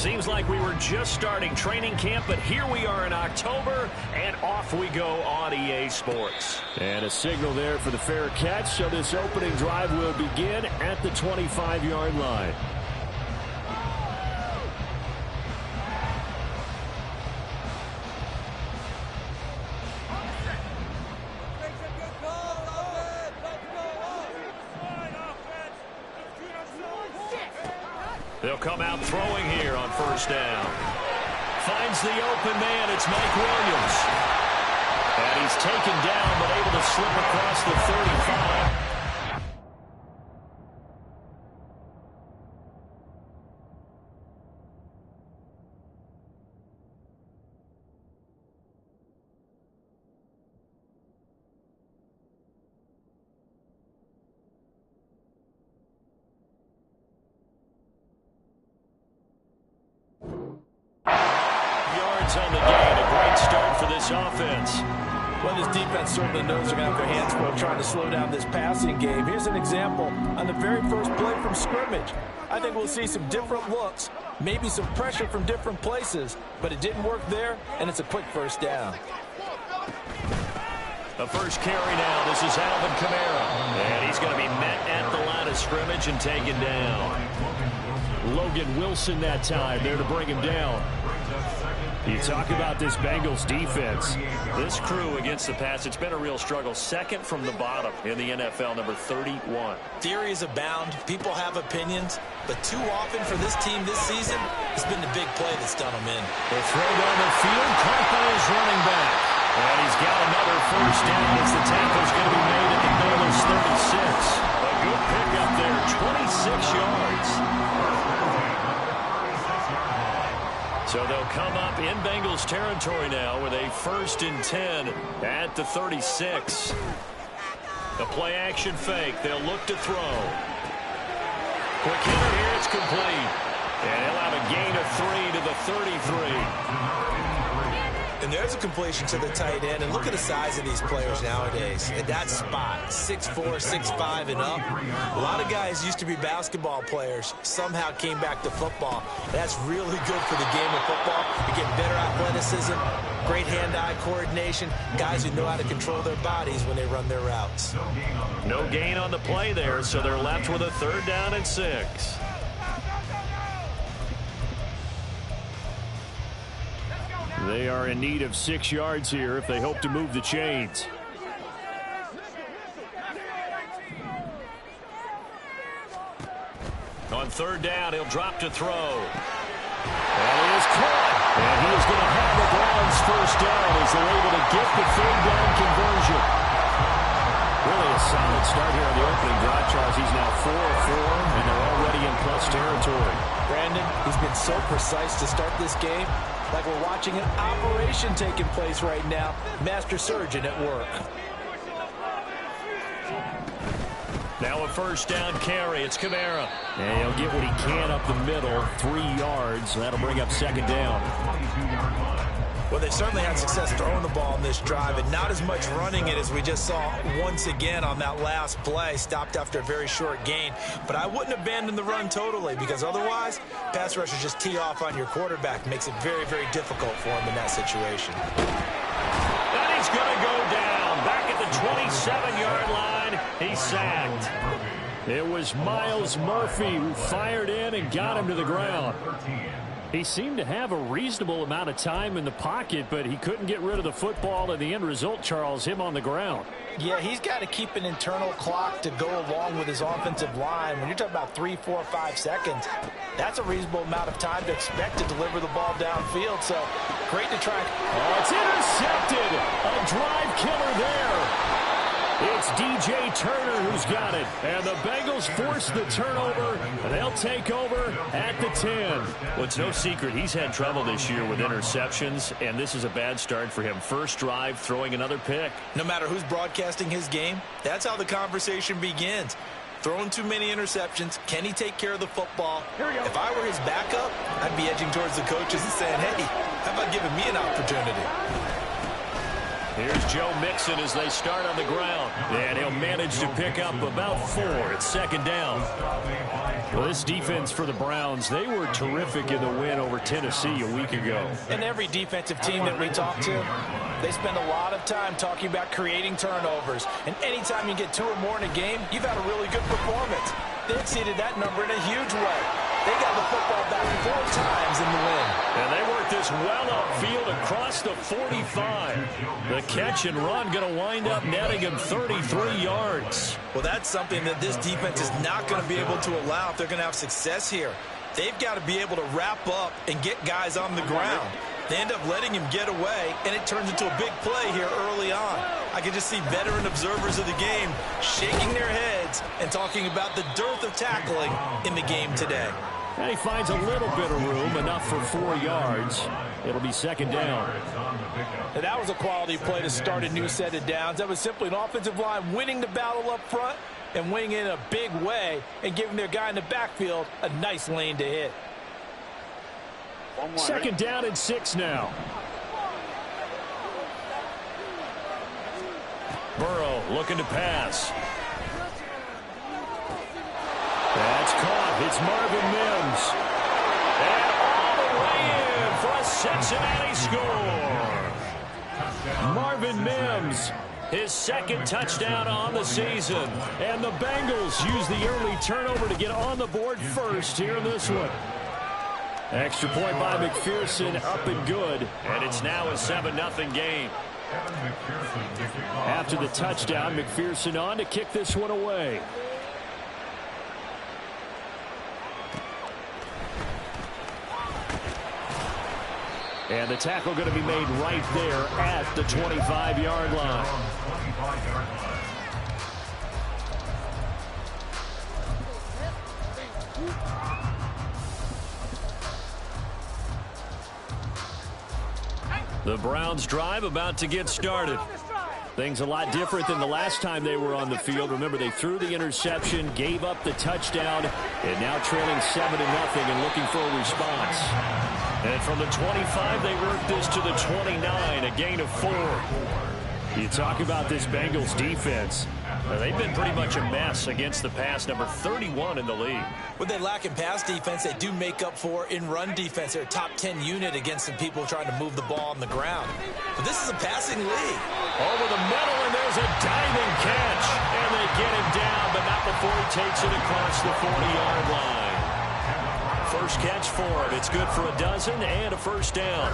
Seems like we were just starting training camp, but here we are in October, and off we go on EA Sports. And a signal there for the fair catch, so this opening drive will begin at the 25-yard line. They'll come out throwing here on first down. Finds the open man. It's Mike Williams. And he's taken down, but able to slip across the 35. On the gain, a great start for this offense. Well, this defense certainly knows they're going to have their hands full trying to slow down this passing game. Here's an example on the very first play from scrimmage. I think we'll see some different looks, maybe some pressure from different places, but it didn't work there, and it's a quick first down. The first carry now. This is Alvin Kamara. And he's going to be met at the line of scrimmage and taken down. Logan Wilson that time there to bring him down. You talk about this Bengals defense. This crew against the pass, it's been a real struggle. Second from the bottom in the NFL, number 31. Theories abound. People have opinions. But too often for this team this season, it's been the big play that's done them in. The throw down the field. Caught by his running back. And he's got another first down as the tackle's going to be made at the Bengals 36. A good pickup there, 26 yards. So they'll come up in Bengals territory now with a 1st and 10 at the 36. The play action fake. They'll look to throw. Quick hitter here. It's complete. And he'll have a gain of 3 to the 33. And there's a completion to the tight end. And look at the size of these players nowadays. At that spot, 6'4", 6'5", and up. A lot of guys used to be basketball players. Somehow came back to football. That's really good for the game of football. You get better athleticism, great hand-eye coordination, guys who know how to control their bodies when they run their routes. No gain on the play there, so they're left with a 3rd down and 6. They are in need of 6 yards here if they hope to move the chains. On 3rd down, he'll drop to throw. And he is caught. And he is going to have the Browns 1st down as they're able to get the 3rd down conversion. Really a solid start here on the opening drive, Charles. He's now 4-4, and they're already in plus territory. Brandon, he's been so precise to start this game. Like we're watching an operation taking place right now. Master surgeon at work. Now a 1st down carry. It's Kamara. And he'll get what he can up the middle. 3 yards. That'll bring up 2nd down. Well, they certainly had success throwing the ball in this drive, and not as much running it as we just saw once again on that last play. Stopped after a very short gain. But I wouldn't abandon the run totally, because otherwise, pass rushers just tee off on your quarterback. Makes it very, very difficult for him in that situation. And he's going to go down. Back at the 27-yard line, he's sacked. It was Myles Murphy who fired in and got him to the ground. He seemed to have a reasonable amount of time in the pocket, but he couldn't get rid of the football, and the end result, Charles, him on the ground. Yeah, he's got to keep an internal clock to go along with his offensive line. When you're talking about 3, 4, 5 seconds, that's a reasonable amount of time to expect to deliver the ball downfield. So, great to try. Oh, it's intercepted. A drive killer there. It's DJ Turner who's got it. And the Bengals force the turnover. They'll take over at the 10. Well, it's no secret he's had trouble this year with interceptions, and this is a bad start for him. First drive, throwing another pick. No matter who's broadcasting his game, that's how the conversation begins. Throwing too many interceptions. Can he take care of the football? If I were his backup, I'd be edging towards the coaches and saying, hey, how about giving me an opportunity? Here's Joe Mixon as they start on the ground. And he'll manage to pick up about 4. It's second down. Well, this defense for the Browns, they were terrific in the win over Tennessee a week ago. And every defensive team that we talk to, they spend a lot of time talking about creating turnovers. And anytime you get 2 or more in a game, you've had a really good performance. They exceeded that number in a huge way. They got the football back 4 times in the win. And they worked this well upfield across the 45. The catch and run going to wind up netting him 33 yards. Well, that's something that this defense is not going to be able to allow if they're going to have success here. They've got to be able to wrap up and get guys on the ground. They end up letting him get away, and it turns into a big play here early on. I can just see veteran observers of the game shaking their heads and talking about the dearth of tackling in the game today. And he finds a little bit of room, enough for 4 yards. It'll be second down. And that was a quality play to start a new set of downs. That was simply an offensive line winning the battle up front and winning in a big way and giving their guy in the backfield a nice lane to hit. Second down and 6 now. Burrow looking to pass. That's caught. It's Marvin Mims. And all the way in for a Cincinnati score. Marvin Mims, his second touchdown on the season. And the Bengals use the early turnover to get on the board first here in this one. Extra point by McPherson, up and good. And it's now a 7-0 game. After the touchdown, McPherson on to kick this one away. And the tackle going to be made right there at the 25-yard line. The Browns drive about to get started. Things a lot different than the last time they were on the field. Remember, they threw the interception, gave up the touchdown, and now trailing 7-0 and looking for a response. And from the 25, they work this to the 29, a gain of 4. You talk about this Bengals defense. They've been pretty much a mess against the pass, number 31 in the league. What they lack in pass defense, they do make up for in run defense. They're a top 10 unit against some people trying to move the ball on the ground. But this is a passing league. Over the middle, and there's a diving catch. And they get him down, but not before he takes it across the 40-yard line. First catch for him. It's good for a dozen and a first down.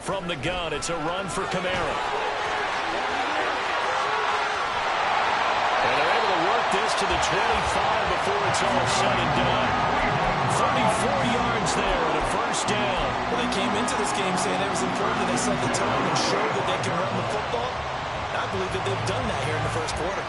From the gun, it's a run for Kamara. And they're able to work this to the 25 before it's all said and done. 34 yards there and a first down. Well, they came into this game saying it was important that they set the tone and show that they can run the football. I believe that they've done that here in the first quarter.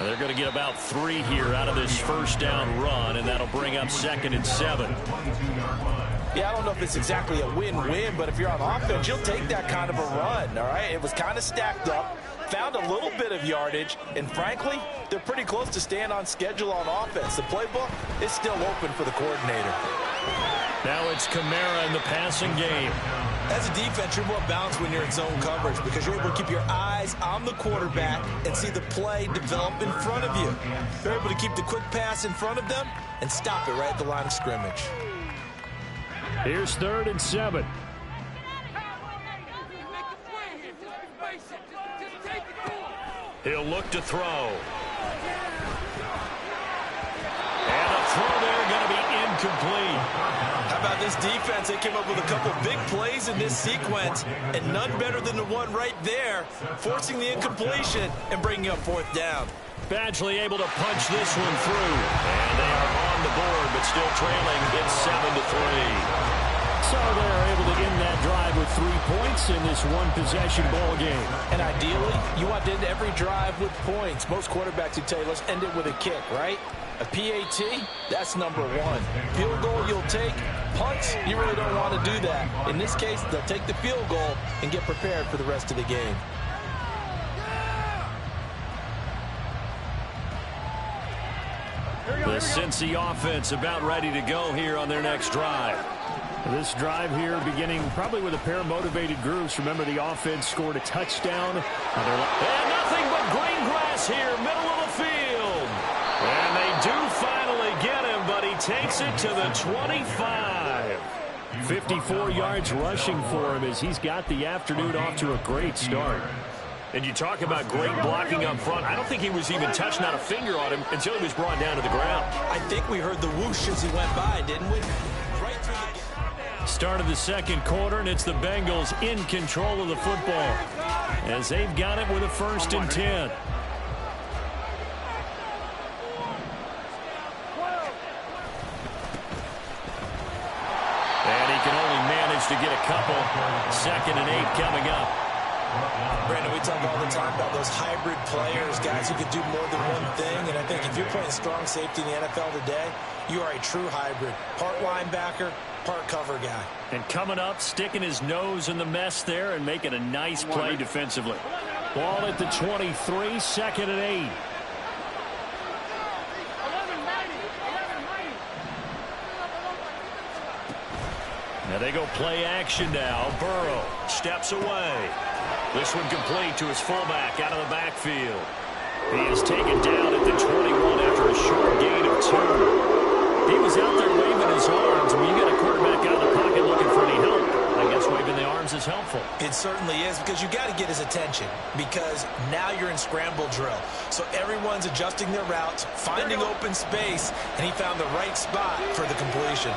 They're going to get about 3 here out of this first down run, and that'll bring up 2nd and 7. Yeah, I don't know if it's exactly a win-win, but if you're on offense, you'll take that kind of a run, all right? It was kind of stacked up, found a little bit of yardage, and frankly, they're pretty close to staying on schedule on offense. The playbook is still open for the coordinator. Now it's Kamara in the passing game. As a defense, you're more balanced when you're in zone coverage because you're able to keep your eyes on the quarterback and see the play develop in front of you. You're able to keep the quick pass in front of them and stop it right at the line of scrimmage. Here's 3rd and 7. He'll look to throw. And a throw there going to be incomplete. How about this defense? They came up with a couple big plays in this sequence, and none better than the one right there, forcing the incompletion and bringing up 4th down. Badgley able to punch this one through. And they are on the board, but still trailing. It's 7-3. So they're able to end that drive with 3 points in this one-possession ball game. And ideally, you want to end every drive with points. Most quarterbacks would tell you, let's end it with a kick, right? A PAT, that's number one. Field goal you'll take. Punts, you really don't want to do that. In this case, they'll take the field goal and get prepared for the rest of the game. The Cincy offense about ready to go here on their next drive. This drive here beginning probably with a pair of motivated groups. Remember, the offense scored a touchdown. And nothing but green grass here, middle of the field. And they do finally get him, but he takes it to the 25. 54 yards rushing for him as he's got the afternoon off to a great start. And you talk about great blocking up front. I don't think he was even touched, not a finger on him, until he was brought down to the ground. I think we heard the whoosh as he went by, didn't we? Right through the... Start of the second quarter, and it's the Bengals in control of the football as they've got it with a 1st and 10. And he can only manage to get a couple. 2nd and 8 coming up. Brandon, we talk all the time about those hybrid players, guys who could do more than one thing. And I think if you're playing strong safety in the NFL today, you are a true hybrid. Part linebacker, part cover guy. And coming up, sticking his nose in the mess there and making a nice play defensively. Ball at the 23, 2nd and 8. Now they go play action now. Burrow steps away. This one complete to his fullback out of the backfield. He is taken down at the 21 after a short gain of 2. He was out there waving his arms. When you get a quarterback out of the pocket looking for any help, I guess waving the arms is helpful. It certainly is, because you got to get his attention, because now you're in scramble drill. So everyone's adjusting their routes, finding open space, and he found the right spot for the completion.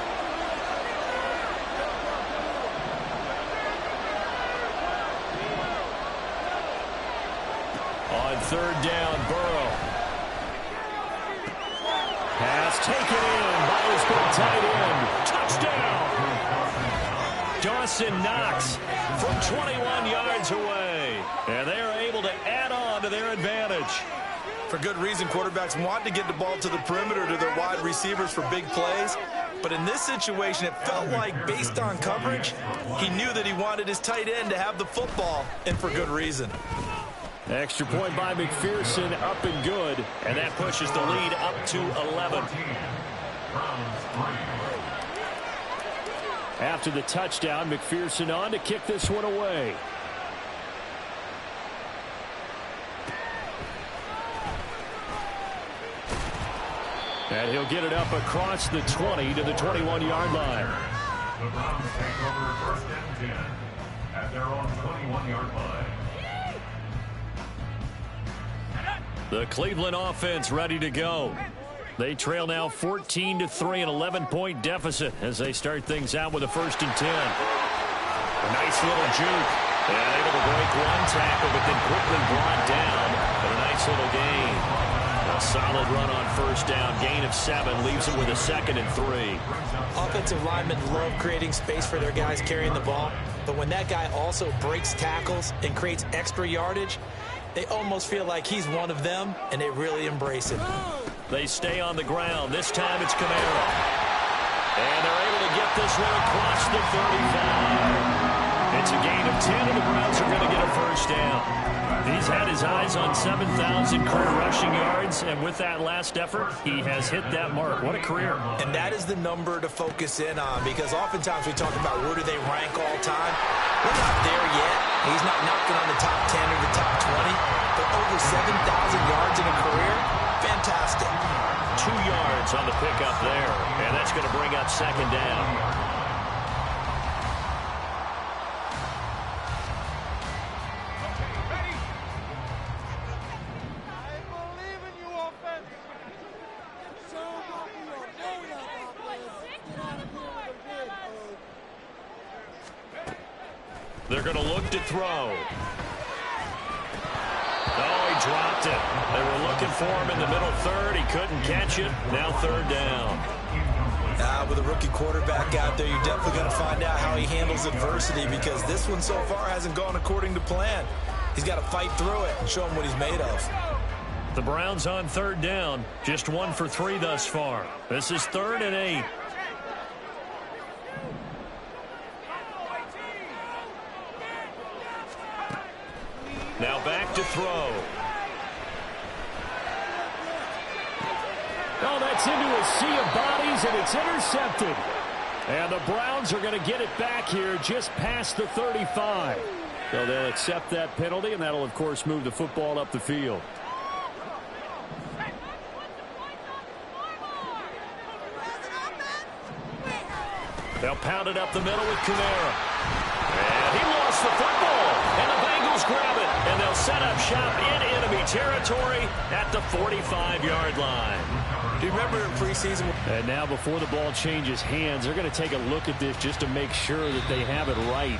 On 3rd down, Burrow. Pass taken in by his good tight end. Touchdown! Dawson Knox from 21 yards away. And they are able to add on to their advantage. For good reason, quarterbacks want to get the ball to the perimeter to their wide receivers for big plays. But in this situation, it felt like, based on coverage, he knew that he wanted his tight end to have the football, and for good reason. Extra point by McPherson, up and good. And that pushes the lead up to 11. After the touchdown, McPherson on to kick this one away. And he'll get it up across the 20 to the 21-yard line. The Browns take over 1st and 10 at their own 21-yard line. The Cleveland offense ready to go. They trail now 14-3, an 11-point deficit as they start things out with a 1st and 10. A nice little juke. And able to break one tackle, but then quickly brought down. But a nice little gain. A solid run on 1st down. Gain of 7 leaves them with a 2nd and 3. Offensive linemen love creating space for their guys carrying the ball. But when that guy also breaks tackles and creates extra yardage, they almost feel like he's one of them, and they really embrace it. They stay on the ground. This time it's Kamara. And they're able to get this one across the 35. It's a gain of 10, and the Browns are going to get a 1st down. He's had his eyes on 7,000 career rushing yards, and with that last effort, he has hit that mark. What a career. And that is the number to focus in on, because oftentimes we talk about where do they rank all time. We're not there yet. He's not knocking on the top 10 or the top 20, but over 7,000 yards in a career, fantastic. 2 yards on the pickup there, and that's going to bring up 2nd down. They're going to look to throw. Oh, he dropped it. They were looking for him in the middle 3rd. He couldn't catch it. Now 3rd down. With a the rookie quarterback out there, you're definitely going to find out how he handles adversity, because this one so far hasn't gone according to plan. He's got to fight through it and show him what he's made of. The Browns on third down, just 1 for 3 thus far. This is 3rd and 8. Now back to throw. Oh, that's into a sea of bodies, and it's intercepted. And the Browns are going to get it back here just past the 35. So they'll accept that penalty, and that'll, of course, move the football up the field. They'll pound it up the middle with Kamara. And he lost the football. And the Bengals grab it. And they'll set up shop in enemy territory at the 45-yard line. Do you remember in preseason? And now before the ball changes hands, they're going to take a look at this just to make sure that they have it right.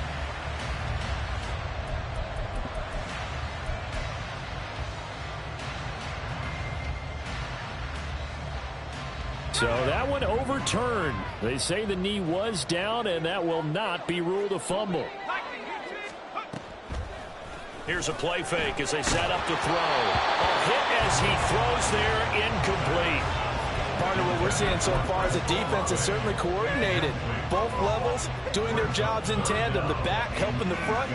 So that one overturned. They say the knee was down, and that will not be ruled a fumble. Here's a play fake as they set up to throw. A hit as he throws there, incomplete. Partner, what we're seeing so far is the defense is certainly coordinated. Both levels doing their jobs in tandem. The back helping the front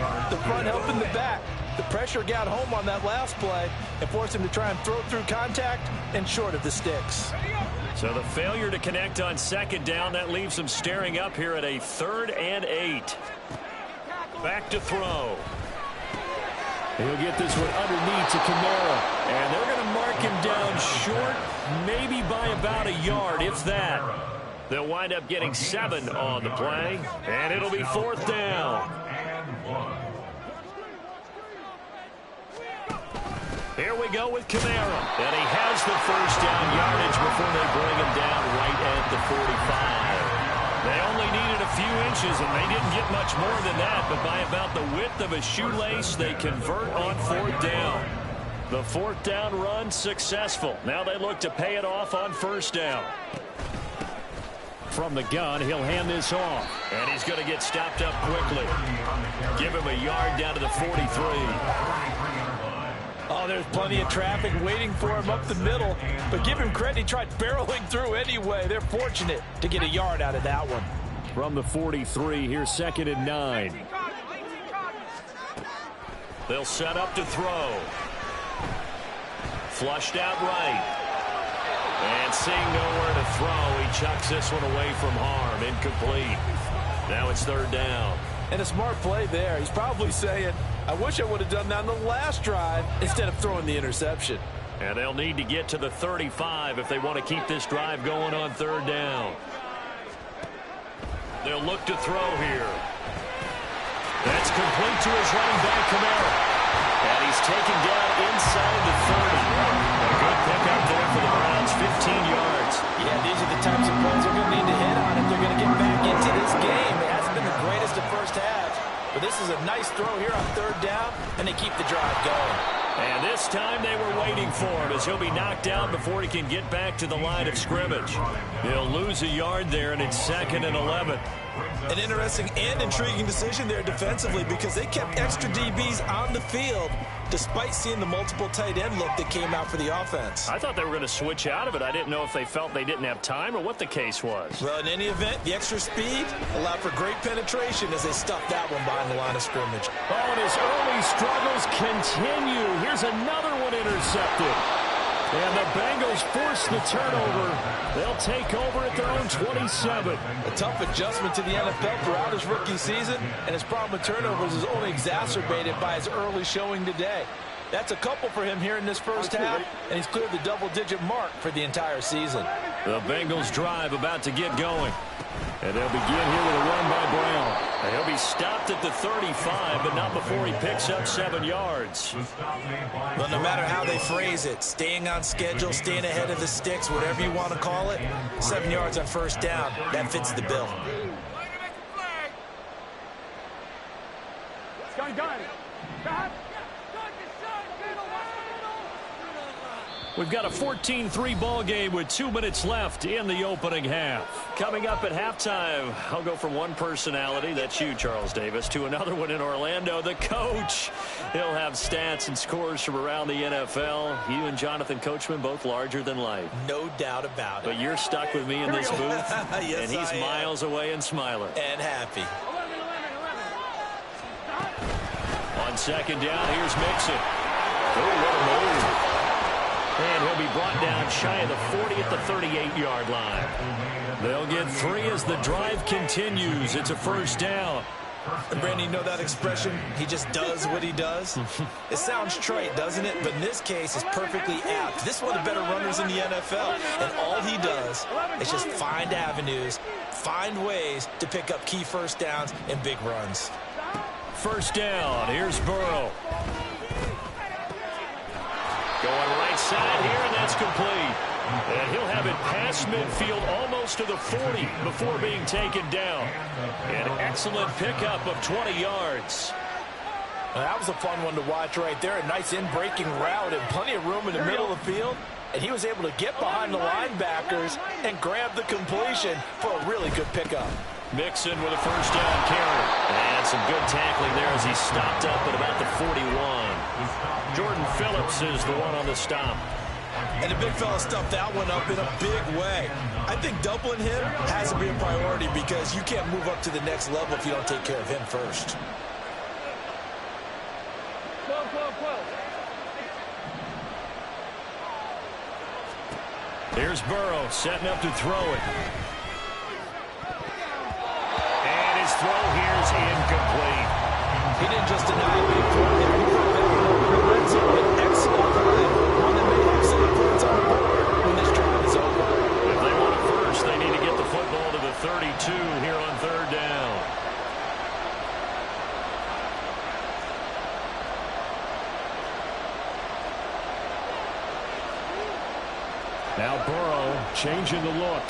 helping the back. The pressure got home on that last play and forced him to try and throw through contact and short of the sticks. So the failure to connect on second down, that leaves them staring up here at a 3rd and 8. Back to throw. He'll get this one underneath to Kamara. And they're going to mark him down short, maybe by about a yard, if that. They'll wind up getting 7 on the play, and it'll be 4th down. Here we go with Kamara. And he has the first down yardage before they bring him down right at the 45. They only needed a few inches, and they didn't get much more than that. But by about the width of a shoelace, they convert on 4th down. The 4th down run successful. Now they look to pay it off on 1st down. From the gun, he'll hand this off. And he's going to get stopped up quickly. Give him a yard down to the 43. Oh, there's plenty of traffic waiting for him up the middle. But give him credit, he tried barreling through anyway. They're fortunate to get a yard out of that one. From the 43, here's 2nd and 9. They'll set up to throw. Flushed out right. And seeing nowhere to throw, he chucks this one away from harm. Incomplete. Now it's 3rd down. And a smart play there. He's probably saying, I wish I would have done that on the last drive instead of throwing the interception. And they'll need to get to the 35 if they want to keep this drive going on 3rd down. They'll look to throw here. That's complete to his running back, Kamara. And he's taken down inside the 30. A good pickup there for the Browns, 15 yards. Yeah, these are the types of plays they're going to need to hit on if they're going to get back into this game. It hasn't been the greatest of first halves, but this is a nice throw here on 3rd down, and they keep the drive going. And this time they were waiting for him as he'll be knocked down before he can get back to the line of scrimmage. He'll lose a yard there, and it's 2nd and 11. An interesting and intriguing decision there defensively, because they kept extra DBs on the field despite seeing the multiple tight end look that came out for the offense. I thought they were going to switch out of it. I didn't know if they felt they didn't have time or what the case was. Well, in any event, the extra speed allowed for great penetration as they stuffed that one behind the line of scrimmage. Oh, and his early struggles continue. Here's another one intercepted. And the Bengals force the turnover. They'll take over at their own 27. A tough adjustment to the NFL throughout his rookie season, and his problem with turnovers is only exacerbated by his early showing today. That's a couple for him here in this first half, and he's cleared the double-digit mark for the entire season. The Bengals drive about to get going. And they'll begin here with a run by Brown. And he'll be stopped at the 35, but not before he picks up 7 yards. Well, no matter how they phrase it, staying on schedule, staying ahead of the sticks, whatever you want to call it, 7 yards on 1st down, that fits the bill. We've got a 14-3 ball game with 2 minutes left in the opening half. Coming up at halftime, I'll go from one personality, that's you, Charles Davis, to another one in Orlando, the coach. He'll have stats and scores from around the NFL. You and Jonathan Coachman both larger than life. No doubt about it. But you're stuck with me in this booth, yes, and he's miles away and smiling. And happy. On second down, here's Mixon. Oh, what a move. And he'll be brought down shy of the 40 at the 38-yard line. They'll get 3 as the drive continues. It's a first down. And Brandon, you know that expression, he just does what he does? It sounds trite, doesn't it? But in this case, it's perfectly apt. This is one of the better runners in the NFL. And all he does is just find avenues, find ways to pick up key first downs and big runs. First down. Here's Burrow. Going right side here, and that's complete. And he'll have it past midfield almost to the 40 before being taken down. An excellent pickup of 20 yards. That was a fun one to watch right there. A nice in-breaking route and plenty of room in the middle of the field. And he was able to get behind the linebackers and grab the completion for a really good pickup. Mixon with a first down carry. And some good tackling there as he stopped up at about the 41. Jordan Phillips is the one on the stop. And the big fella stuffed that one up in a big way. I think doubling him has to be a priority because you can't move up to the next level if you don't take care of him first. Here's Burrow setting up to throw it. And his throw here's incomplete. He didn't just deny a big throw there. He put back in the red zone an excellent play. One that made excellent points on the board when this drive is over. If they want it first, they need to get the football to the 32 here on third down. Now Burrow changing the look.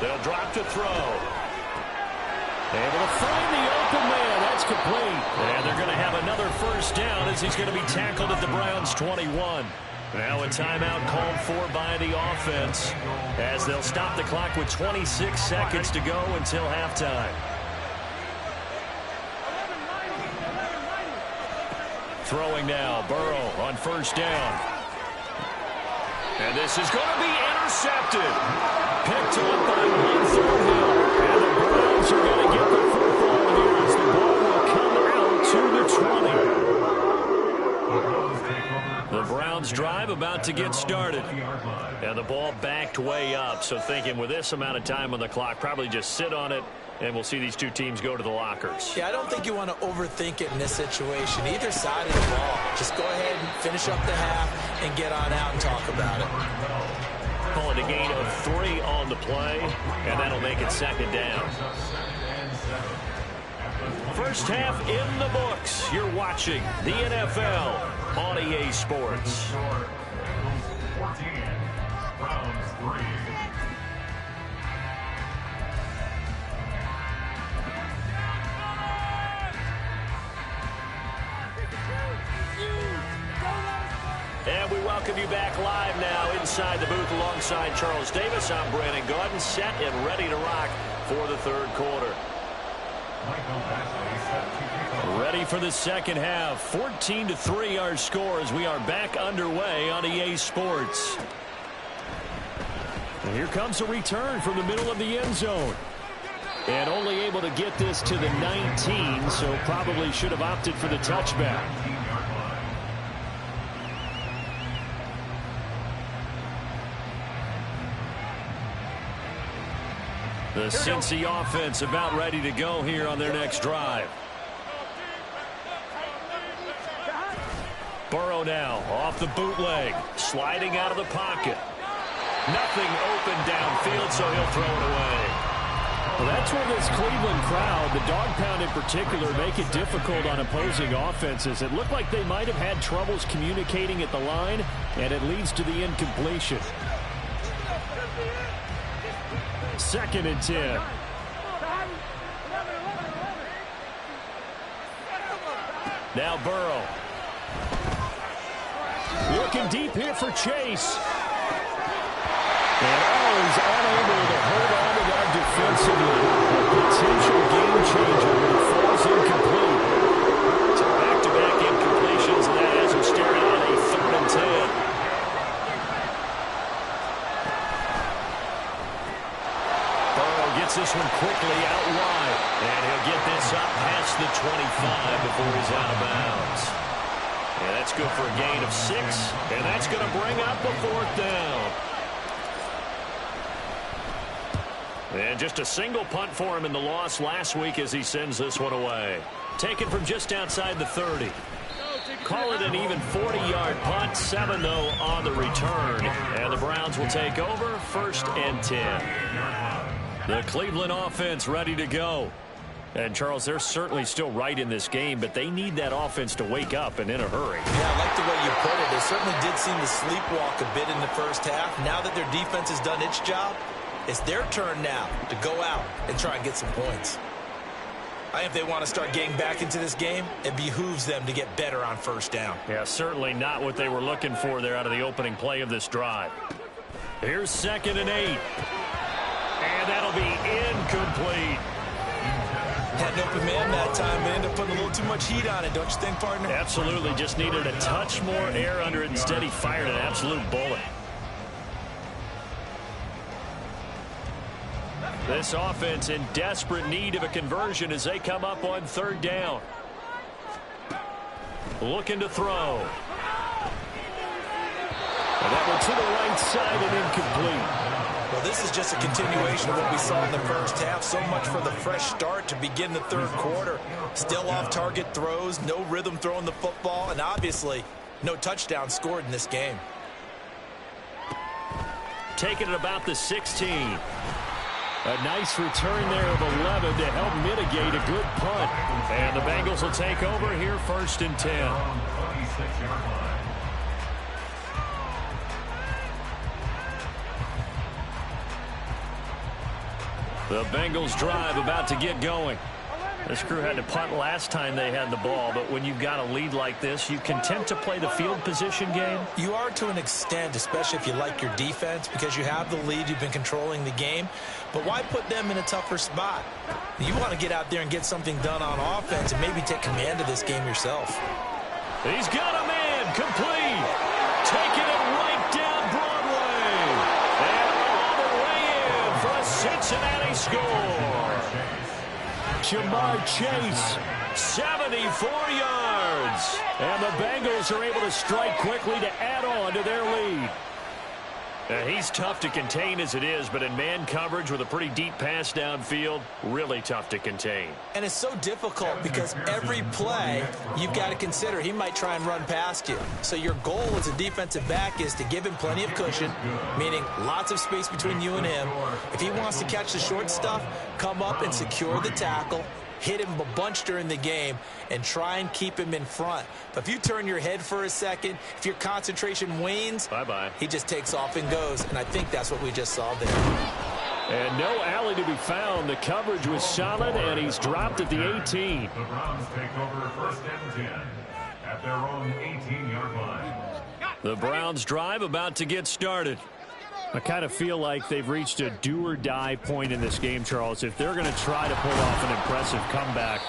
They'll drop to throw. Able to find the open man. That's complete. And they're going to have another first down as he's going to be tackled at the Browns' 21. Now a timeout called for by the offense as they'll stop the clock with 26 seconds to go until halftime. Throwing now, Burrow on first down. And this is going to be intercepted. Picked up by one Thornhill. And the Browns are going to get the football here as the ball will come out to the 20. The Browns drive about to get started. And the ball backed way up. So thinking with this amount of time on the clock, probably just sit on it. And we'll see these two teams go to the lockers. Yeah, I don't think you want to overthink it in this situation. Either side of the ball. Just go ahead and finish up the half and get on out and talk about it. Call it a gain of 3 on the play, and that'll make it second down. First half in the books. You're watching the NFL on EA Sports. 14, Browns 3. And we welcome you back live now inside the booth alongside Charles Davis. I'm Brandon Gaudin, set and ready to rock for the third quarter. Ready for the second half. 14-3 our score as we are back underway on EA Sports. And here comes a return from the middle of the end zone. And only able to get this to the 19, so probably should have opted for the touchback. The Cincy offense about ready to go here on their next drive. Burrow now off the bootleg, sliding out of the pocket. Nothing open downfield, so he'll throw it away. Well, that's where this Cleveland crowd, the dog pound in particular, make it difficult on opposing offenses. It looked like they might have had troubles communicating at the line, and it leads to the incompletion. 2nd and 10. Now Burrow. Looking deep here for Chase. And he's unable to hold on to that defensively. A potential game changer when it falls incomplete. So back-to-back incompletions, and that has him staring at a 3rd and 10. Burrow gets this one quickly out wide. And he'll get this up past the 25 before he's out of bounds. And that's good for a gain of 6. And that's going to bring up the 4th down. And just a single punt for him in the loss last week as he sends this one away. Taken from just outside the 30. Call it an even 40-yard punt. 7, though, on the return. And the Browns will take over 1st and 10. The Cleveland offense ready to go. And, Charles, they're certainly still right in this game, but they need that offense to wake up and in a hurry. Yeah, I like the way you put it. They certainly did seem to sleepwalk a bit in the first half. Now that their defense has done its job, it's their turn now to go out and try and get some points. I think if they want to start getting back into this game, it behooves them to get better on 1st down. Yeah, certainly not what they were looking for there out of the opening play of this drive. Here's 2nd and 8. And that'll be incomplete. Had an open man that time, but ended up putting a little too much heat on it, don't you think, partner? Absolutely. Just needed a touch more air under it. Instead, he fired an absolute bullet. This offense in desperate need of a conversion as they come up on 3rd down. Looking to throw. And that one to the right side and incomplete. Well, this is just a continuation of what we saw in the first half. So much for the fresh start to begin the 3rd quarter. Still off-target throws, no rhythm throwing the football, and obviously no touchdown scored in this game. Taking it about the 16. A nice return there of 11 to help mitigate a good punt. And the Bengals will take over here 1st and 10. The Bengals drive about to get going. This crew had to punt last time they had the ball, but when you've got a lead like this, you content to play the field position game? You are to an extent, especially if you like your defense, because you have the lead, you've been controlling the game. But why put them in a tougher spot? You want to get out there and get something done on offense and maybe take command of this game yourself. He's got a man complete. Taking it right down Broadway. And all the way in for a Cincinnati score. Jamar Chase, 74 yards. And the Bengals are able to strike quickly to add on to their lead. He's tough to contain as it is, but in man coverage with a pretty deep pass downfield, really tough to contain. And it's so difficult because every play you've got to consider he might try and run past you. So your goal as a defensive back is to give him plenty of cushion, meaning lots of space between you and him. If he wants to catch the short stuff, come up and secure the tackle, hit him a bunch during the game, and try and keep him in front. But if you turn your head for a second, if your concentration wanes, bye-bye. He just takes off and goes, and I think that's what we just saw there. And no alley to be found. The coverage was solid, and he's dropped at the 18. The Browns take over 1st and 10 at their own 18-yard line. The Browns drive about to get started. I kind of feel like they've reached a do-or-die point in this game, Charles. If they're going to try to pull off an impressive comeback,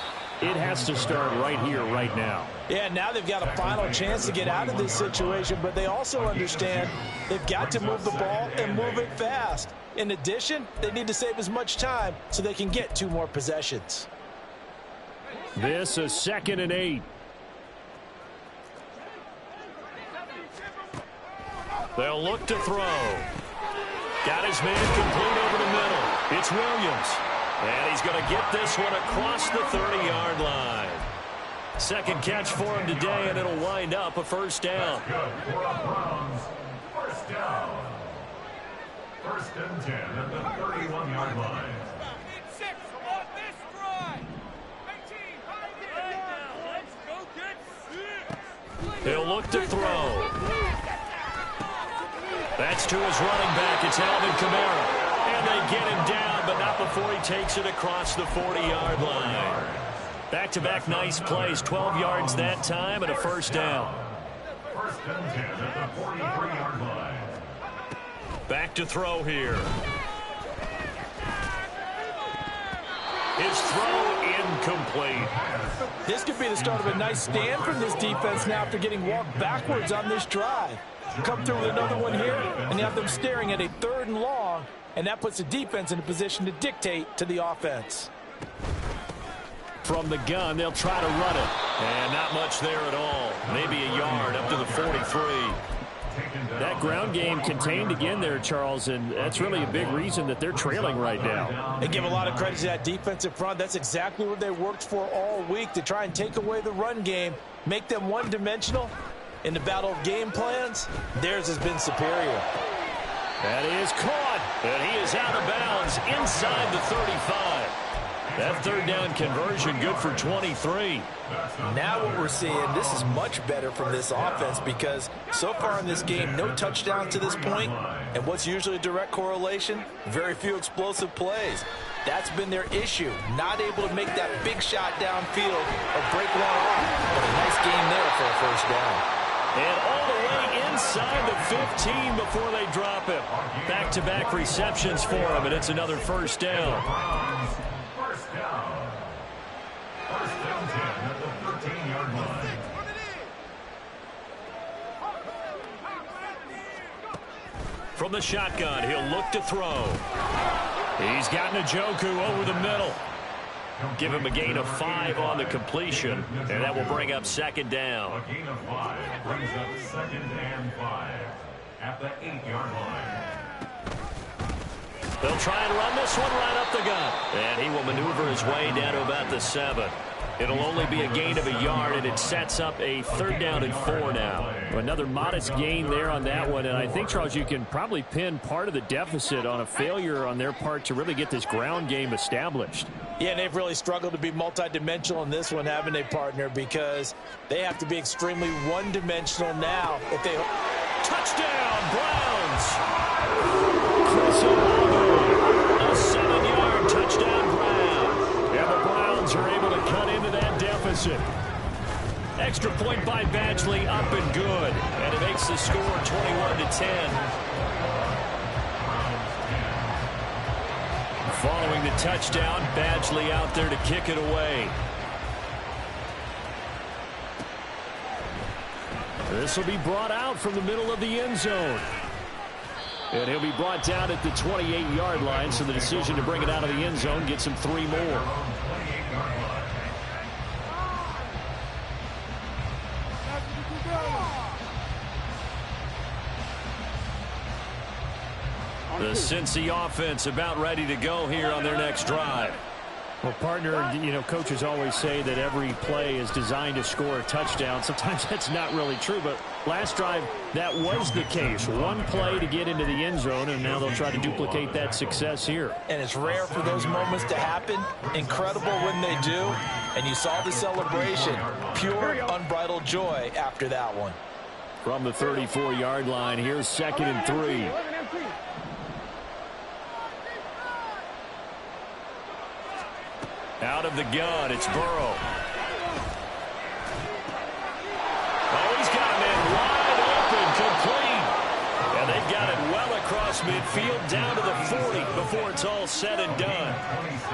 it has to start right here, right now. Yeah, now they've got a final chance to get out of this situation, but they also understand they've got to move the ball and move it fast. In addition, they need to save as much time so they can get 2 more possessions. This is 2nd and 8. They'll look to throw. Got his man complete over the middle. It's Williams. And he's going to get this one across the 30-yard line. Second catch for him today, and it'll wind up a 1st down. Good for the Browns. 1st down. 1st and 10 at the 31-yard line. He'll look to throw. That's to his running back. It's Alvin Kamara. And they get him down, but not before he takes it across the 40-yard line. Back-to-back nice plays, 12 yards that time and a first down. First and 10 at the 43-yard line. Back to throw here. His throw incomplete. This could be the start of a nice stand from this defense now after getting walked backwards on this drive. Come through with another one here, and you have them staring at a 3rd and long, and that puts the defense in a position to dictate to the offense. From the gun, they'll try to run it. And not much there at all. Maybe a yard up to the 43. That ground game contained again there, Charles, and that's really a big reason that they're trailing right now. They give a lot of credit to that defensive front. That's exactly what they worked for all week, to try and take away the run game, make them one-dimensional. In the battle of game plans, theirs has been superior. That is caught, And he is out of bounds inside the 35. That 3rd down conversion good for 23. Now what we're seeing, this is much better from this offense, because so far in this game, no touchdown to this point. And what's usually a direct correlation? Very few explosive plays. That's been their issue. Not able to make that big shot downfield or break one off. But a nice game there for a first down. And all the way inside the 15 before they drop him. Back-to-back receptions for him, and it's another first down. First down. First and 10 at the 13-yard line. From the shotgun, he'll look to throw. He's got Njoku over the middle. Give him a gain of 5 on the completion, and that will bring up 2nd down. A gain of 5 brings up 2nd and 5 at the 8-yard line. They'll try and run this one right up the gut. And he will maneuver his way down to about the 7. It'll only be a gain of a yard, and it sets up a 3rd down and 4 now. Another modest gain there on that one, and I think, Charles, you can probably pin part of the deficit on a failure on their part to really get this ground game established. Yeah, they've really struggled to be multidimensional in this one, haven't they, partner? Because they have to be extremely one-dimensional now. If they Touchdown, Browns! A 7-yard touchdown Brown. And the Browns are able to cut into that deficit. Extra point by Badgley, up and good. And it makes the score 21-10. Following the touchdown, Badgley out there to kick it away. This will be brought out from the middle of the end zone. And he'll be brought down at the 28-yard line, so the decision to bring it out of the end zone gets him 3 more. The Cincy offense about ready to go here on their next drive. Well, partner, you know, coaches always say that every play is designed to score a touchdown. Sometimes that's not really true, but last drive, that was the case. One play to get into the end zone, and now they'll try to duplicate that success here. And it's rare for those moments to happen. Incredible when they do. And you saw the celebration. Pure, unbridled joy after that one. From the 34-yard line, here's 2nd and 3. Out of the gun, it's Burrow. Oh, he's got him in wide open, complete. And they've got it well across midfield down to the 40 before it's all said and done.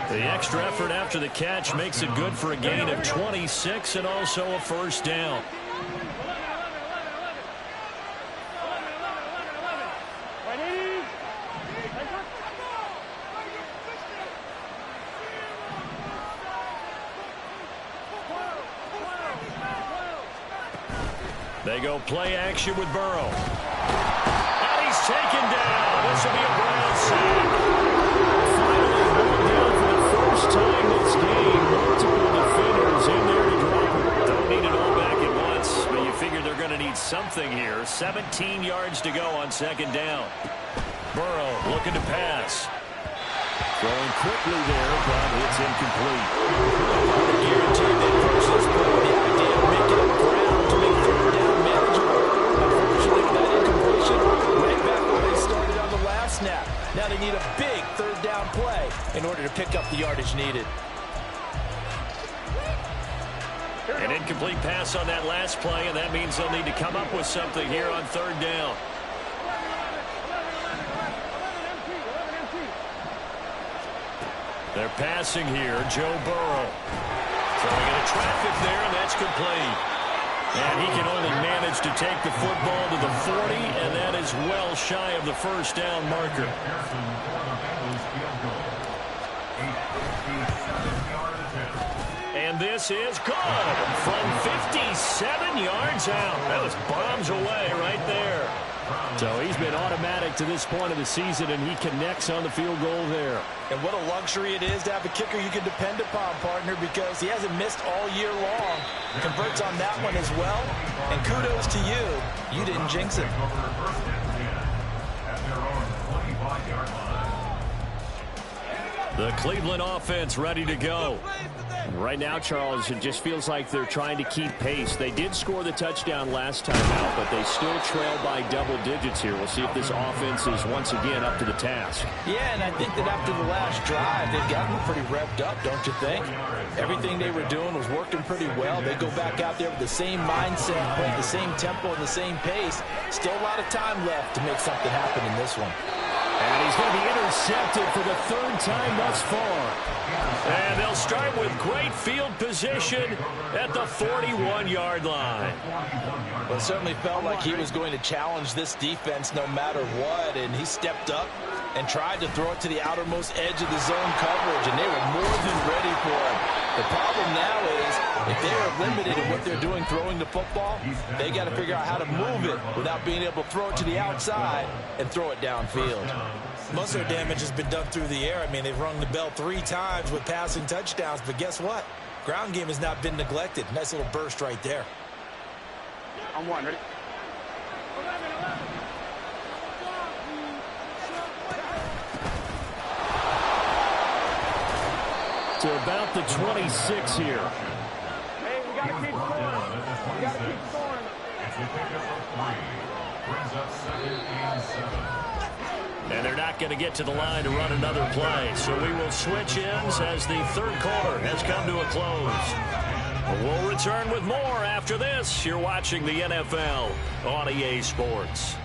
The extra effort after the catch makes it good for a gain of 26 and also a first down. They go play action with Burrow. And he's taken down. This will be a Brown sack. Finally brought down for the first time this game. Multiple defenders in there to drop him. Don't need it all back at once, but you figure they're going to need something here. 17 yards to go on 2nd down. Burrow looking to pass. Throwing quickly there, but it's incomplete. I guarantee that coaches put the idea of making up ground to make 3rd down manageable. Unfortunately, that incompletion right back where they started on the last snap. Now they need a big 3rd down pick up the yardage needed. An incomplete pass on that last play, and that means they'll need to come up with something here on third down. They're passing here. Joe Burrow throwing into traffic there, and that's complete. And he can only manage to take the football to the 40, and that is well shy of the first down marker. And this is good from 57 yards out. That was bombs away right there. So he's been automatic to this point of the season, and he connects on the field goal there. And what a luxury it is to have a kicker you can depend upon, partner, because he hasn't missed all year long. Converts on that one as well. And kudos to you. You didn't jinx it. The Cleveland offense ready to go. Right now, Charles, it just feels like they're trying to keep pace. They did score the touchdown last time out, but they still trail by double digits here. We'll see if this offense is once again up to the task. Yeah, and I think that after the last drive, they've gotten pretty revved up, don't you think? Everything they were doing was working pretty well. They go back out there with the same mindset, playing the same tempo and the same pace. Still a lot of time left to make something happen in this one. And he's going to be intercepted for the third time thus far. And they'll start with great field position at the 41-yard line. Well, it certainly felt like he was going to challenge this defense no matter what, and he stepped up and tried to throw it to the outermost edge of the zone coverage, and they were more than ready for it. The problem now is if they are limited in what they're doing throwing the football, they got to figure out how to move it without being able to throw it to the outside and throw it downfield. Most of their damage has been done through the air. I mean, they've rung the bell 3 times with passing touchdowns, but guess what? Ground game has not been neglected. Nice little burst right there. On one, ready? To about the 26 here. Hey, we got to keep scoring. We got to keep scoring. It's a pickup of 3. Brings up 2nd and 7. And they're not going to get to the line to run another play. So we will switch ends as the third quarter has come to a close. We'll return with more after this. You're watching the NFL on EA Sports.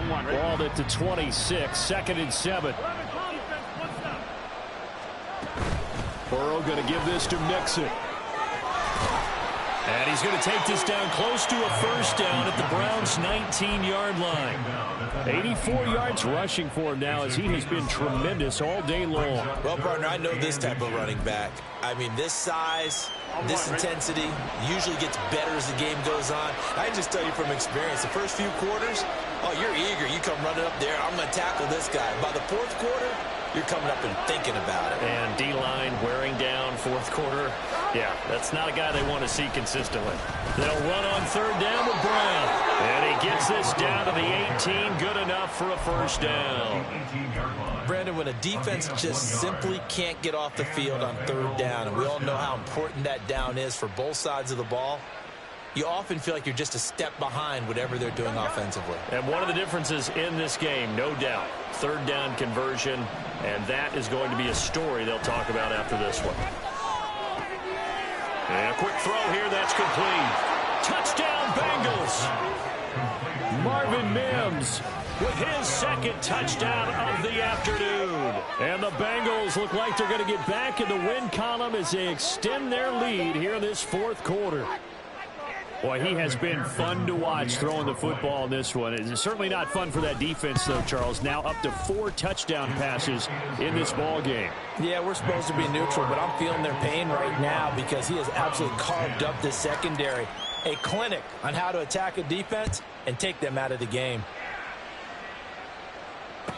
Balled at the 26, 2nd and 7. Burrow going to give this to Mixon. And he's going to take this down close to a first down at the Browns' 19-yard line. 84 yards rushing for him now as he has been tremendous all day long. Well, partner, I know this type of running back. I mean, this size, this intensity usually gets better as the game goes on. I can just tell you from experience, the first few quarters, oh, you're eager. You come running up there. I'm going to tackle this guy. By the 4th quarter, you're coming up and thinking about it. And D-line wearing down 4th quarter. Yeah, that's not a guy they want to see consistently. They'll run on third down with Brown. And he gets this down to the 18. Good enough for a first down. Brandon, when a defense just simply can't get off the field on third down, and we all know how important that down is for both sides of the ball, you often feel like you're just a step behind whatever they're doing offensively. And one of the differences in this game, no doubt, third down conversion, and that is going to be a story they'll talk about after this one. And a quick throw here, that's complete. Touchdown, Bengals. Marvin Mims With his 2nd touchdown of the afternoon. And the Bengals look like they're going to get back in the win column as they extend their lead here in this 4th quarter. Boy, he has been fun to watch throwing the football in this one. It's certainly not fun for that defense, though, Charles. Now up to 4 touchdown passes in this ball game. Yeah, we're supposed to be neutral, but I'm feeling their pain right now because he has absolutely carved up the secondary. A clinic on how to attack a defense and take them out of the game.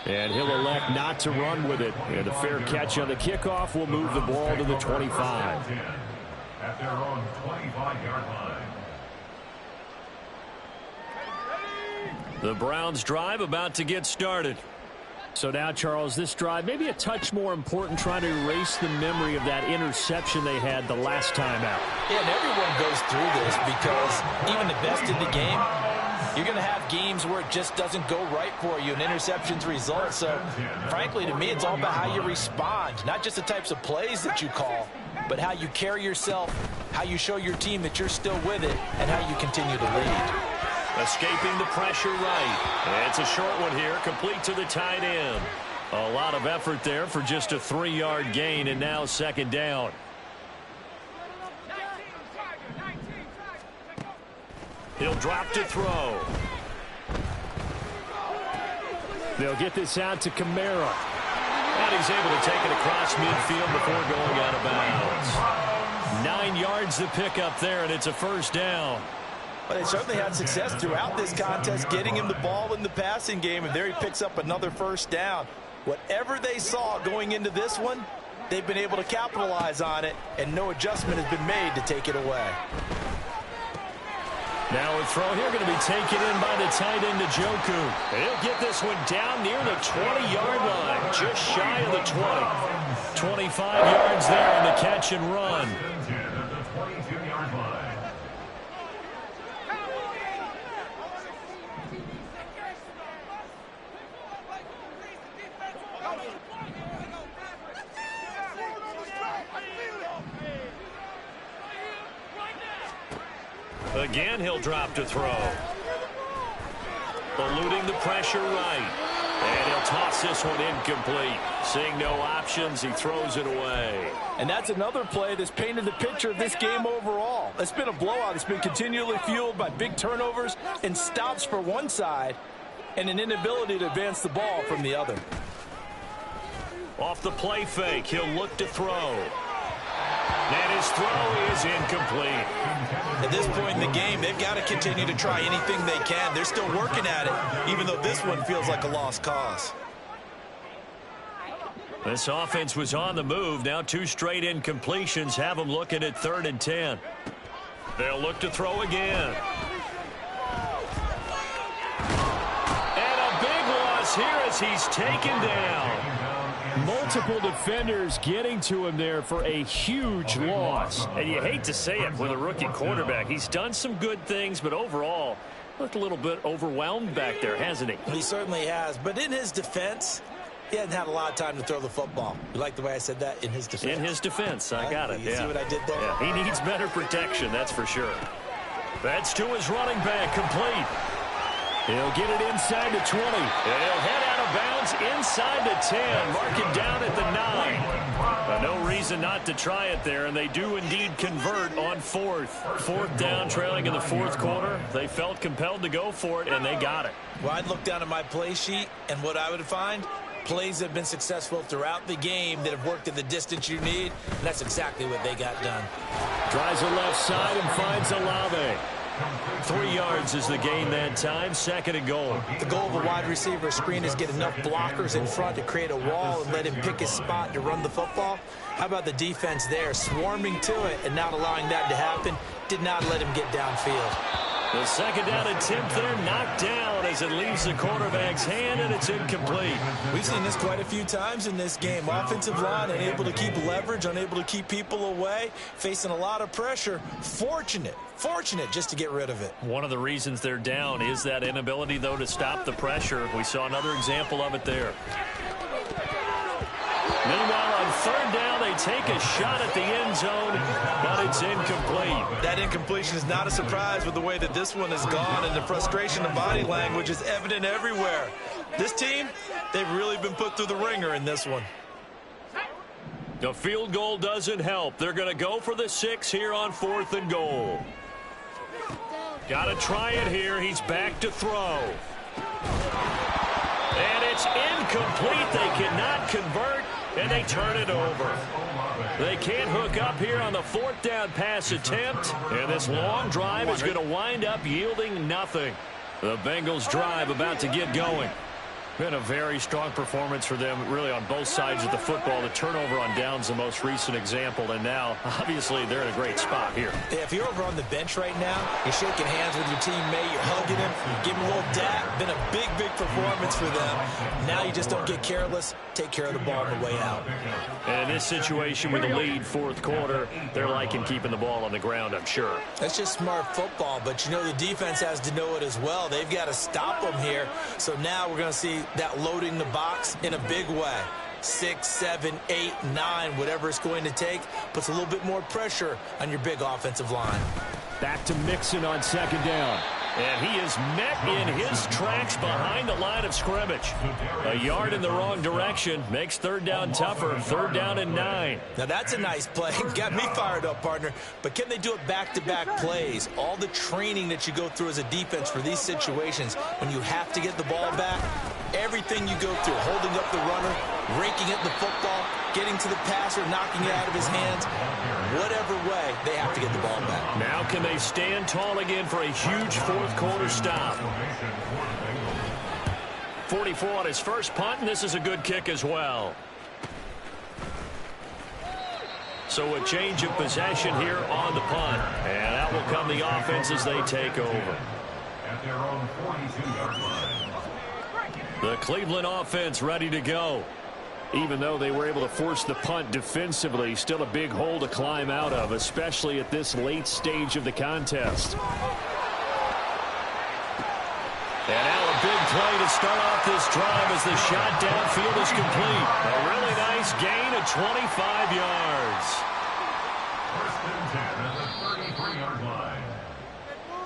And he'll elect not to run with it. And a fair catch on the kickoff will move the ball to the 25. At their own 25-yard line. The Browns drive about to get started. So now, Charles, this drive maybe a touch more important, trying to erase the memory of that interception they had the last time out. Yeah, and everyone goes through this because even the best in the game, you're going to have games where it just doesn't go right for you and interceptions result. So, frankly, to me, it's all about how you respond, not just the types of plays that you call, but how you carry yourself, how you show your team that you're still with it, and how you continue to lead. Escaping the pressure right. It's a short one here, complete to the tight end. A lot of effort there for just a 3-yard gain, and now second down. He'll drop to throw. They'll get this out to Kamara. And he's able to take it across midfield before going out of bounds. 9 yards to pick up there, and it's a first down. But they certainly had success throughout this contest, getting him the ball in the passing game, and there he picks up another first down. Whatever they saw going into this one, they've been able to capitalize on it, and no adjustment has been made to take it away. Now a throw here going to be taken in by the tight end, Njoku. He'll get this one down near the 20-yard line, just shy of the 20. 25 yards there on the catch and run. Again, he'll drop to throw. Eluding the pressure right. And he'll toss this one incomplete. Seeing no options, he throws it away. And that's another play that's painted the picture of this game overall. It's been a blowout. It's been continually fueled by big turnovers and stops for one side and an inability to advance the ball from the other. Off the play fake, he'll look to throw. And his throw is incomplete. At this point in the game, they've got to continue to try anything they can. They're still working at it, even though this one feels like a lost cause. This offense was on the move. Now 2 straight incompletions have them looking at 3rd and 10. They'll look to throw again. And a big loss here as he's taken down. Multiple defenders getting to him there for a huge loss. And you hate to say it with a rookie quarterback. He's done some good things, but overall, looked a little bit overwhelmed back there, hasn't he? He certainly has. But in his defense, he hasn't had a lot of time to throw the football. You like the way I said that? In his defense? In his defense. I got it. You see what I did there? Yeah, he needs better protection, that's for sure. That's to his running back, complete. He'll get it inside the 20. And he'll head out of bounds inside the 10. Mark it down at the 9. No reason not to try it there, and they do indeed convert on 4th. 4th down, trailing in the 4th quarter. They felt compelled to go for it, and they got it. Well, I'd look down at my play sheet, and what I would find, plays that have been successful throughout the game that have worked at the distance you need, and that's exactly what they got done. Drives the left side and finds Olave. 3 yards is the gain that time. 2nd and goal. The goal of a wide receiver screen is get enough blockers in front to create a wall and let him pick his spot to run the football. How about the defense there, swarming to it and not allowing that to happen? Did not let him get downfield. The 2nd down attempt there knocked down as it leaves the quarterback's hand, and it's incomplete. We've seen this quite a few times in this game. Offensive line unable to keep leverage, unable to keep people away, facing a lot of pressure. Fortunate just to get rid of it. One of the reasons they're down is that inability, though, to stop the pressure. We saw another example of it there. Meanwhile, on 3rd down, they take a shot at the end zone, but it's incomplete. That incompletion is not a surprise with the way that this one has gone, and the frustration of body language is evident everywhere. This team, they've really been put through the ringer in this one. The field goal doesn't help. They're going to go for the 6 here on 4th and goal. Got to try it here. He's back to throw. And it's incomplete. They cannot convert, and they turn it over. They can't hook up here on the 4th down pass attempt, and this long drive is going to wind up yielding nothing. The Bengals drive about to get going. Been a very strong performance for them, really, on both sides of the football. The turnover on downs, the most recent example, and now, obviously, they're in a great spot here. Yeah, if you're over on the bench right now, you're shaking hands with your teammate, you're hugging him, you're giving him a little dap. Been a big, big performance for them. Now you just don't get careless. Take care of the ball on the way out. And in this situation with the lead fourth quarter, they're liking keeping the ball on the ground, I'm sure. That's just smart football, but you know the defense has to know it as well. They've got to stop them here. So now we're going to see that loading the box in a big way. 6, 7, 8, 9, whatever it's going to take, puts a little bit more pressure on your big offensive line. Back to Mixon on second down. And he is met in his tracks behind the line of scrimmage. A yard in the wrong direction makes third down tougher. Third down and 9. Now that's a nice play. Got me fired up, partner. But can they do it back-to-back plays? All the training that you go through as a defense for these situations, when you have to get the ball back, everything you go through, holding up the runner, raking at the football, getting to the passer, knocking it out of his hands, whatever way, they have to get the ball back. Now can they stand tall again for a huge fourth quarter stop? 44 on his first punt, and this is a good kick as well. So a change of possession here on the punt. And out will come the offense as they take over. At their own 42-yard line. The Cleveland offense ready to go. Even though they were able to force the punt defensively, still a big hole to climb out of, especially at this late stage of the contest. And now a big play to start off this drive as the shot downfield is complete. A really nice gain of 25 yards. First and 10 at the 33-yard line.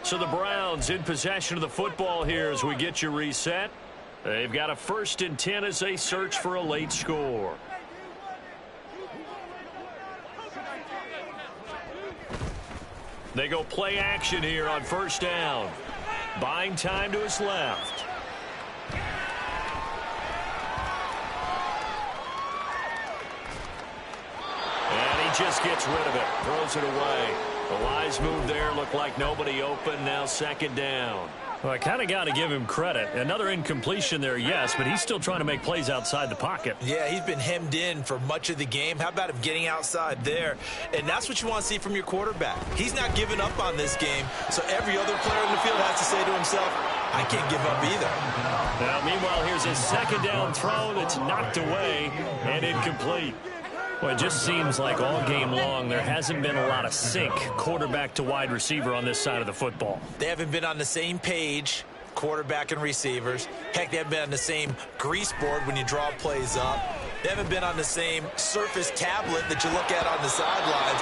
So the Browns in possession of the football here as we get you reset. They've got a first and 10 as they search for a late score. They go play action here on first down. Buying time to his left. And he just gets rid of it. Throws it away. The wise move there. Looked like nobody open. Now second down. Well, I kind of got to give him credit. Another incompletion there, yes, but he's still trying to make plays outside the pocket. Yeah, he's been hemmed in for much of the game. How about him getting outside there? And that's what you want to see from your quarterback. He's not giving up on this game, so every other player in the field has to say to himself, I can't give up either. Now, meanwhile, here's a second down throw that's knocked away and incomplete. Well, it just seems like all game long there hasn't been a lot of sync quarterback to wide receiver on this side of the football. They haven't been on the same page, quarterback and receivers. Heck, they haven't been on the same grease board when you draw plays up. They haven't been on the same Surface tablet that you look at on the sidelines.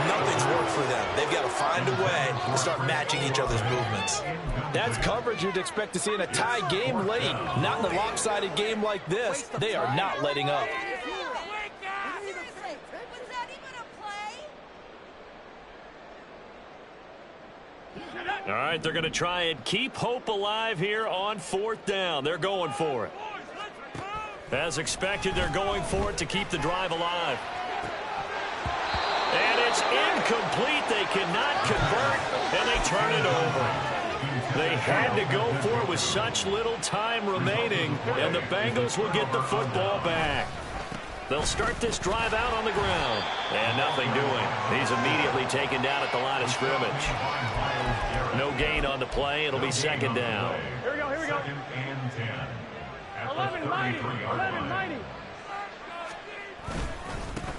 Nothing's worked for them. They've got to find a way to start matching each other's movements. That's coverage you'd expect to see in a tie game late. Not in a lopsided game like this. They are not letting up. All right, they're going to try and keep hope alive here on fourth down. They're going for it. As expected, they're going for it to keep the drive alive. And it's incomplete. They cannot convert, and they turn it over. They had to go for it with such little time remaining, and the Bengals will get the football back. They'll start this drive out on the ground. And nothing doing. He's immediately taken down at the line of scrimmage. No gain on the play. It'll be second down. Here we go, here we go. Second and 10. At the 11-90, 33-yard line. 11-90.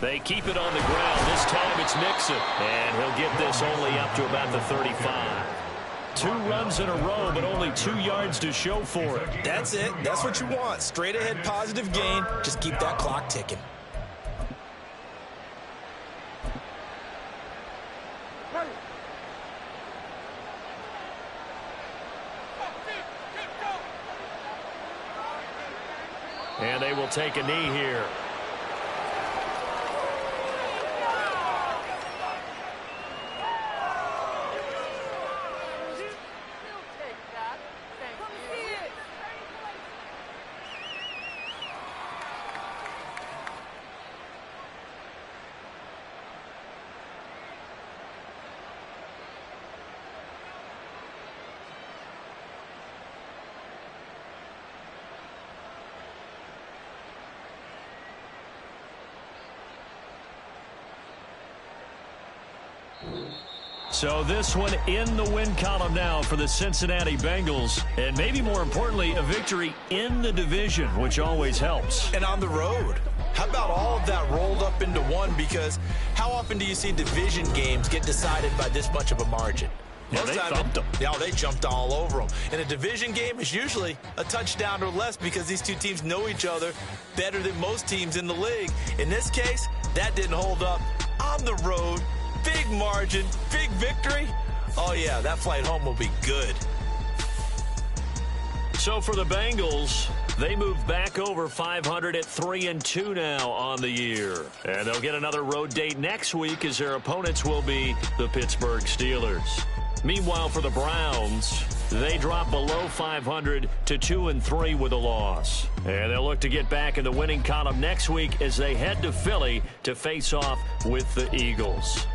They keep it on the ground. This time it's Nixon. And he'll get this only up to about the 35. 2 runs in a row, but only 2 yards to show for it. That's it. That's what you want. Straight ahead positive gain. Just keep that clock ticking. And they will take a knee here. So this one in the win column now for the Cincinnati Bengals. And maybe more importantly, a victory in the division, which always helps. And on the road. How about all of that rolled up into one? Because how often do you see division games get decided by this much of a margin? Yeah, they thumped them. Yeah, they jumped all over them. And a division game is usually a touchdown or less because these two teams know each other better than most teams in the league. In this case, that didn't hold up. On the road, big margin, big victory. Oh, yeah, that flight home will be good. So for the Bengals, they move back over 500 at 3-2 now on the year. And they'll get another road date next week as their opponents will be the Pittsburgh Steelers. Meanwhile, for the Browns, they drop below 500 to 2-3 with a loss. And they'll look to get back in the winning column next week as they head to Philly to face off with the Eagles.